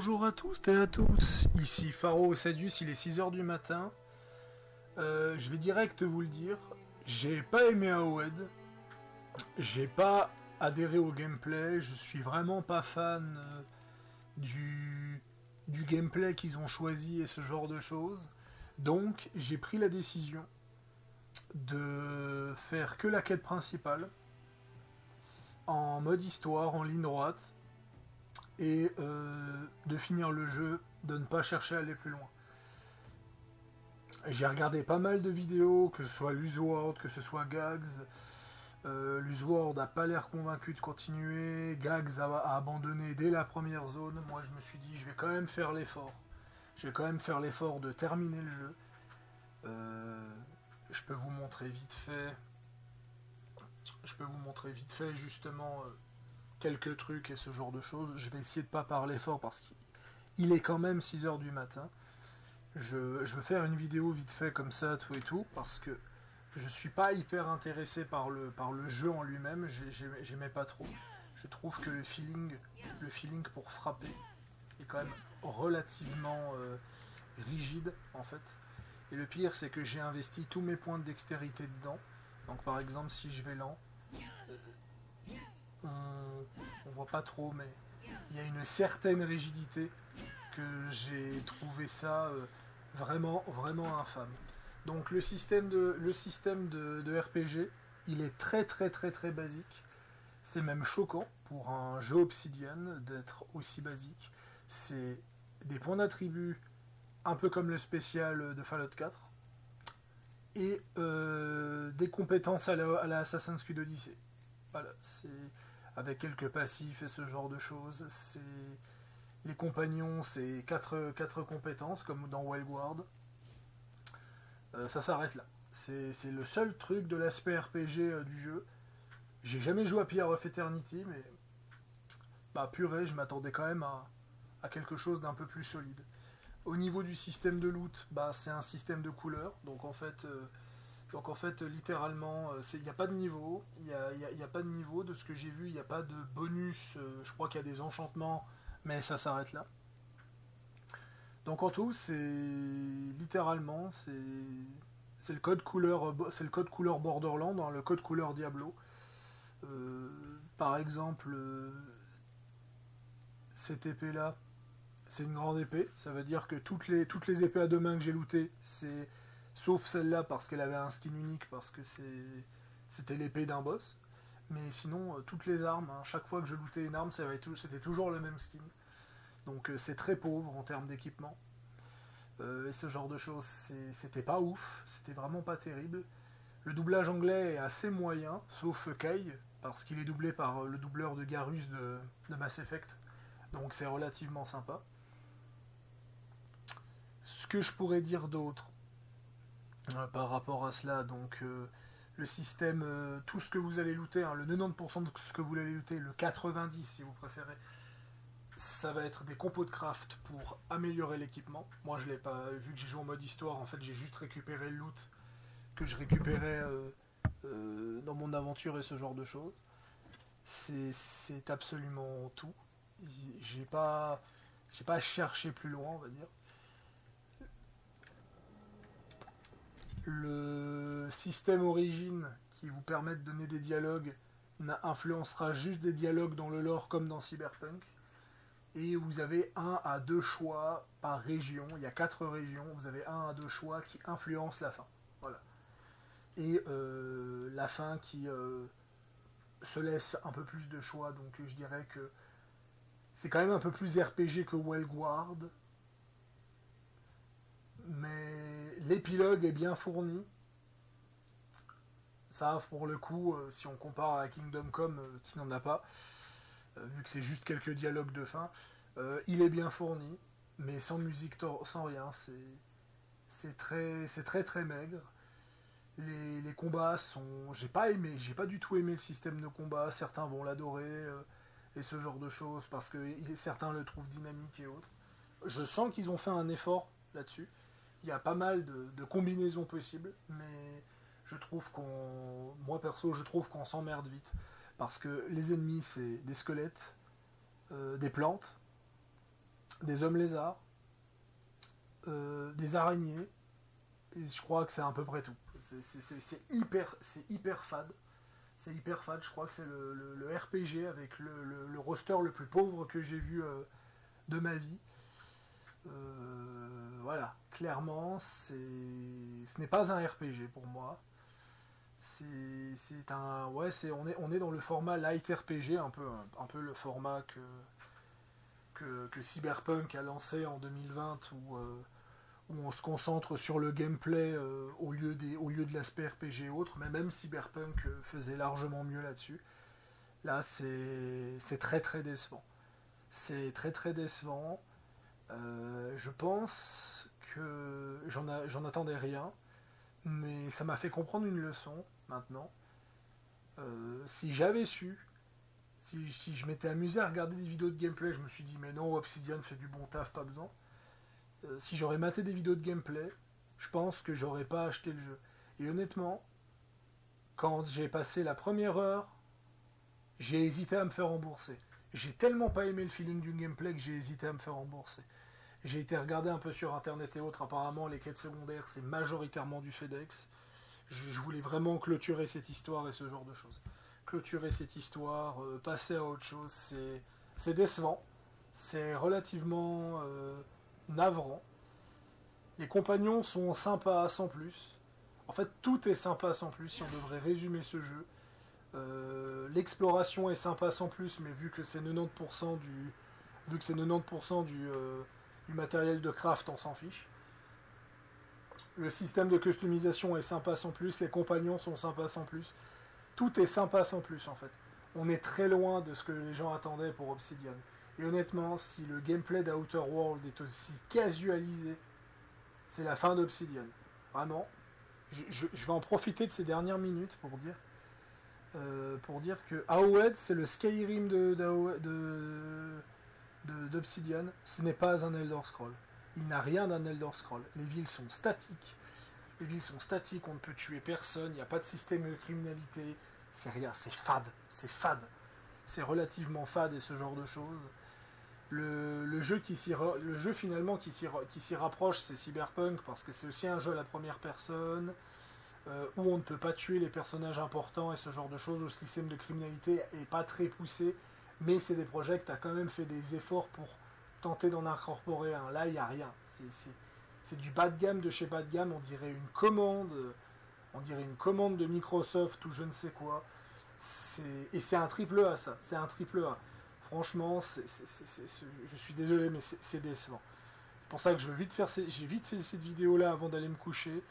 Bonjour à tous et à tous, ici Pharo Sadius, il est 6h du matin. Je vais direct vous le dire, j'ai pas aimé AOED, j'ai pas adhéré au gameplay, je suis vraiment pas fan du gameplay qu'ils ont choisi et ce genre de choses. Donc j'ai pris la décision de faire que la quête principale, en mode histoire, en ligne droite, et de finir le jeu, de ne pas chercher à aller plus loin. J'ai regardé pas mal de vidéos, que ce soit Luzword, que ce soit Gags. Luzword a pas l'air convaincu de continuer, Gags a abandonné dès la première zone. Moi je me suis dit, je vais quand même faire l'effort. Je vais quand même faire l'effort de terminer le jeu. Je peux vous montrer vite fait. Je peux vous montrer vite fait justement quelques trucs et ce genre de choses. Je vais essayer de pas parler fort parce qu'il est quand même 6h du matin. Je veux faire une vidéo vite fait comme ça, tout et tout, parce que je suis pas hyper intéressé par le jeu en lui-même, j'aimais pas trop. Je trouve que le feeling pour frapper est quand même relativement rigide en fait. Et le pire c'est que j'ai investi tous mes points de dextérité dedans. Donc par exemple si je vais lent, on voit pas trop, mais il y a une certaine rigidité que j'ai trouvé ça vraiment infâme. Donc le système de RPG, il est très basique. C'est même choquant pour un jeu Obsidian d'être aussi basique. C'est des points d'attribut un peu comme le spécial de Fallout 4 et des compétences à la Assassin's Creed Odyssey. Voilà, c'est avec quelques passifs et ce genre de choses. C'est les compagnons, c'est 4 compétences comme dans Wildward. Ça s'arrête là. C'est le seul truc de l'aspect RPG du jeu. J'ai jamais joué à Pyre of Eternity, mais bah purée, je m'attendais quand même à quelque chose d'un peu plus solide. Au niveau du système de loot, bah c'est un système de couleurs, donc en fait littéralement, il n'y a pas de niveau, il y a pas de niveau, de ce que j'ai vu, il n'y a pas de bonus, je crois qu'il y a des enchantements, mais ça s'arrête là. Donc en tout, c'est littéralement, c'est le code couleur, Borderland, hein, le code couleur Diablo. Par exemple, cette épée là, c'est une grande épée. Ça veut dire que toutes les épées à deux mains que j'ai lootées, c'est sauf celle-là parce qu'elle avait un skin unique, parce que c'était l'épée d'un boss. Mais sinon, toutes les armes, hein, chaque fois que je lootais une arme, c'était toujours le même skin. Donc c'est très pauvre en termes d'équipement. Et ce genre de choses, c'était pas ouf, c'était vraiment pas terrible. Le doublage anglais est assez moyen, sauf Kai, parce qu'il est doublé par le doubleur de Garrus de Mass Effect. Donc c'est relativement sympa. Ce que je pourrais dire d'autre par rapport à cela, donc le système, tout ce que vous allez looter, hein, le 90% de ce que vous allez looter, le 90% si vous préférez, ça va être des compos de craft pour améliorer l'équipement. Moi je l'ai pas, vu que j'ai joué en mode histoire, en fait j'ai juste récupéré le loot que je récupérais dans mon aventure et ce genre de choses. C'est absolument tout. J'ai pas cherché plus loin, on va dire. Le système origine qui vous permet de donner des dialogues influencera juste des dialogues dans le lore comme dans Cyberpunk. Et vous avez 1 à 2 choix par région. Il y a 4 régions. Vous avez 1 à 2 choix qui influencent la fin. Voilà. Et la fin qui se laisse un peu plus de choix. Donc je dirais que c'est quand même un peu plus RPG que Wildward. Mais l'épilogue est bien fourni. Ça, pour le coup, si on compare à Kingdom Come, qui n'en a pas, vu que c'est juste quelques dialogues de fin, il est bien fourni, mais sans musique, sans rien, c'est très maigre. Les combats sont... J'ai pas du tout aimé le système de combat, certains vont l'adorer, et ce genre de choses, parce que certains le trouvent dynamique et autres. Je sens qu'ils ont fait un effort là-dessus. Il y a pas mal de combinaisons possibles, mais moi perso, je trouve qu'on s'emmerde vite. Parce que les ennemis, c'est des squelettes, des plantes, des hommes lézards, des araignées, et je crois que c'est à peu près tout. C'est hyper fade. C'est hyper fade, je crois que c'est le RPG avec le roster le plus pauvre que j'ai vu de ma vie. Voilà, clairement, ce n'est pas un RPG pour moi. C'est un, ouais, on est dans le format light RPG, un peu le format que Cyberpunk a lancé en 2020, où on se concentre sur le gameplay au lieu de l'aspect RPG et autres, mais même Cyberpunk faisait largement mieux là-dessus. Là, c'est très très décevant. C'est très très décevant. Je pense que j'en attendais rien, mais ça m'a fait comprendre une leçon maintenant. Si j'avais su, si je m'étais amusé à regarder des vidéos de gameplay, je me suis dit mais non, Obsidian fait du bon taf, pas besoin. Si j'aurais maté des vidéos de gameplay, je pense que j'aurais pas acheté le jeu. Et honnêtement, quand j'ai passé la première heure, j'ai hésité à me faire rembourser. J'ai tellement pas aimé le feeling du gameplay que j'ai hésité à me faire rembourser. J'ai été regarder un peu sur internet et autres, apparemment les quêtes secondaires c'est majoritairement du FedEx. Je voulais vraiment clôturer cette histoire et ce genre de choses. Clôturer cette histoire, passer à autre chose, c'est décevant. C'est relativement navrant. Les compagnons sont sympas sans plus. En fait, tout est sympa sans plus si on devrait résumer ce jeu. L'exploration est sympa sans plus, mais vu que c'est 90% du matériel de craft, on s'en fiche. Le système de customisation est sympa sans plus, les compagnons sont sympas sans plus. Tout est sympa sans plus en fait. On est très loin de ce que les gens attendaient pour Obsidian. Et honnêtement, si le gameplay d'Outer World est aussi casualisé, c'est la fin d'Obsidian. Vraiment, je vais en profiter de ces dernières minutes pour dire que AOED, c'est le Skyrim d'Obsidian. Ce n'est pas un Elder Scroll. Il n'a rien d'un Elder Scroll. Les villes sont statiques. On ne peut tuer personne, il n'y a pas de système de criminalité. C'est rien, c'est fade. C'est relativement fade et ce genre de choses. Le jeu finalement qui s'y rapproche, c'est Cyberpunk, parce que c'est aussi un jeu à la première personne, où on ne peut pas tuer les personnages importants et ce genre de choses, où le système de criminalité est pas très poussé, mais c'est des projets que tu as quand même fait des efforts pour tenter d'en incorporer un. Là, il n'y a rien. C'est du bas de gamme de chez bas de gamme, on dirait une commande de Microsoft ou je ne sais quoi. Et c'est un triple A, ça. C'est un triple A. Franchement, je suis désolé, mais c'est décevant. C'est pour ça que j'ai vite fait cette vidéo-là avant d'aller me coucher,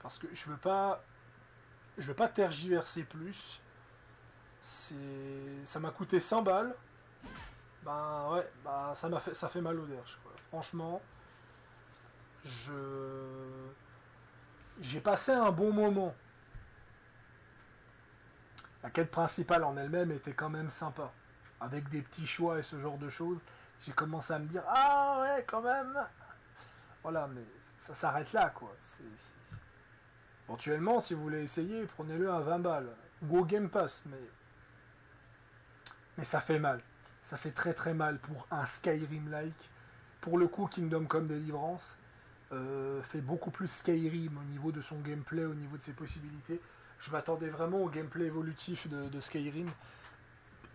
parce que je veux pas tergiverser plus. Ça m'a coûté 100 balles. Ben ouais, bah ça fait mal au derche, quoi. Franchement, j'ai passé un bon moment. La quête principale en elle-même était quand même sympa. Avec des petits choix et ce genre de choses, j'ai commencé à me dire ah ouais, quand même. Voilà, mais ça s'arrête là, quoi. Éventuellement, si vous voulez essayer, prenez-le à 20 balles. Ou au Game Pass, mais ça fait mal. Ça fait très très mal pour un Skyrim-like. Pour le coup, Kingdom Come Deliverance fait beaucoup plus Skyrim au niveau de son gameplay, au niveau de ses possibilités. Je m'attendais vraiment au gameplay évolutif de Skyrim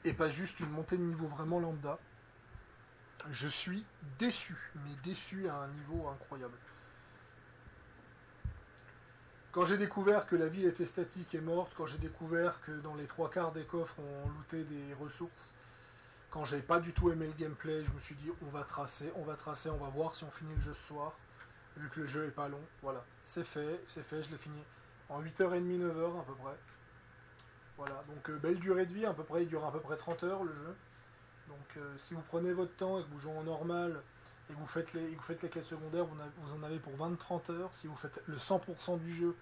et pas juste une montée de niveau vraiment lambda. Je suis déçu, mais déçu à un niveau incroyable. Quand j'ai découvert que la ville était statique et morte, quand j'ai découvert que dans les trois quarts des coffres on lootait des ressources, quand j'ai pas du tout aimé le gameplay, je me suis dit on va tracer, on va voir si on finit le jeu ce soir, vu que le jeu est pas long. Voilà, c'est fait, je l'ai fini en 8h30, 9h à peu près. Voilà, donc belle durée de vie, à peu près, il dure à peu près 30 heures le jeu. Donc si vous prenez votre temps et que vous jouez en normal et que vous faites les quêtes secondaires, vous en avez pour 20-30 heures. Si vous faites le 100% du jeu,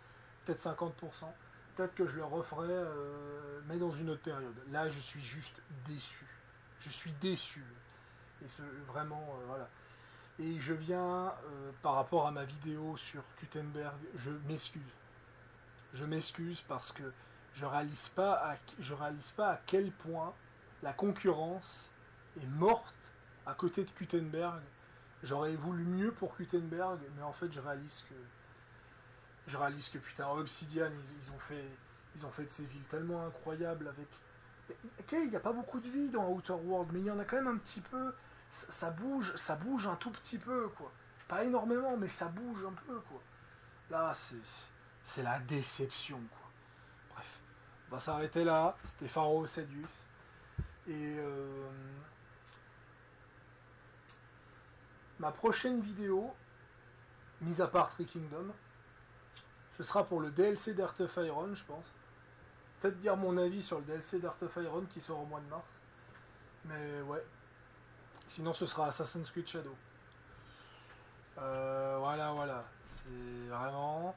peut-être 50%, peut-être que je le referai, mais dans une autre période. Là, je suis juste déçu. Je suis déçu. Et vraiment, voilà. Et je viens, par rapport à ma vidéo sur Gutenberg, je m'excuse. Je m'excuse parce que je réalise pas à quel point la concurrence est morte à côté de Gutenberg J'aurais voulu mieux pour Gutenberg, mais en fait je réalise que putain, Obsidian, ils ont fait de ces villes tellement incroyables avec. Ok, il n'y a pas beaucoup de vie dans Outer World, mais il y en a quand même un petit peu. Ça bouge un tout petit peu, quoi. Pas énormément, mais ça bouge un peu, quoi. Là, c'est la déception, quoi. Bref, on va s'arrêter là. C'était Pharaoh Sedius. Et ma prochaine vidéo, mis à part Tree Kingdom, ce sera pour le DLC d'Heart of Iron, je pense. Peut-être dire mon avis sur le DLC d'Heart of Iron qui sort au mois de mars. Mais ouais. Sinon, ce sera Assassin's Creed Shadow. Voilà. C'est vraiment.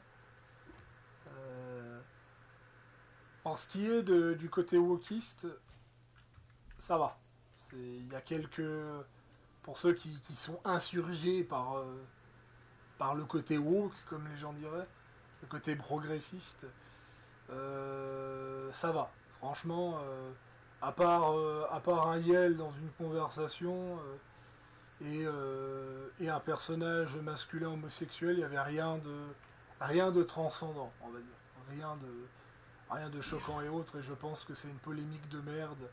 En ce qui est du côté wokiste, ça va. Il y a quelques. Pour ceux qui sont insurgés par le côté woke, comme les gens diraient, le côté progressiste, ça va. Franchement, à part un Yel dans une conversation et un personnage masculin homosexuel, il n'y avait rien de transcendant, on va dire. Rien de choquant et autres, et je pense que c'est une polémique de merde,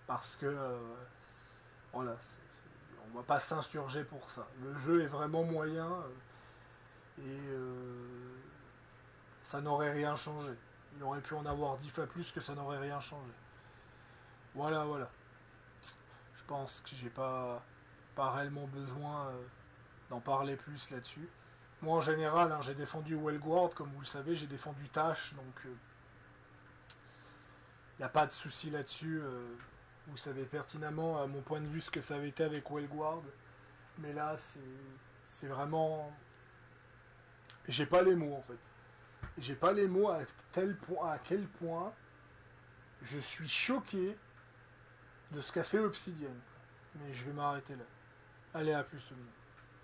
parce que voilà, on va pas s'insurger pour ça. Le jeu est vraiment moyen, et ça n'aurait rien changé. Il aurait pu en avoir 10 fois plus que ça n'aurait rien changé. Voilà. Je pense que j'ai pas réellement besoin d'en parler plus là-dessus. Moi en général, hein, j'ai défendu Wellguard, comme vous le savez, j'ai défendu Tash, donc il n'y a pas de souci là-dessus. Vous savez pertinemment, à mon point de vue, ce que ça avait été avec Wellguard. Mais là, c'est vraiment. J'ai pas les mots en fait. J'ai pas les mots à quel point je suis choqué de ce qu'a fait Obsidian. Mais je vais m'arrêter là. Allez, à plus tout le monde.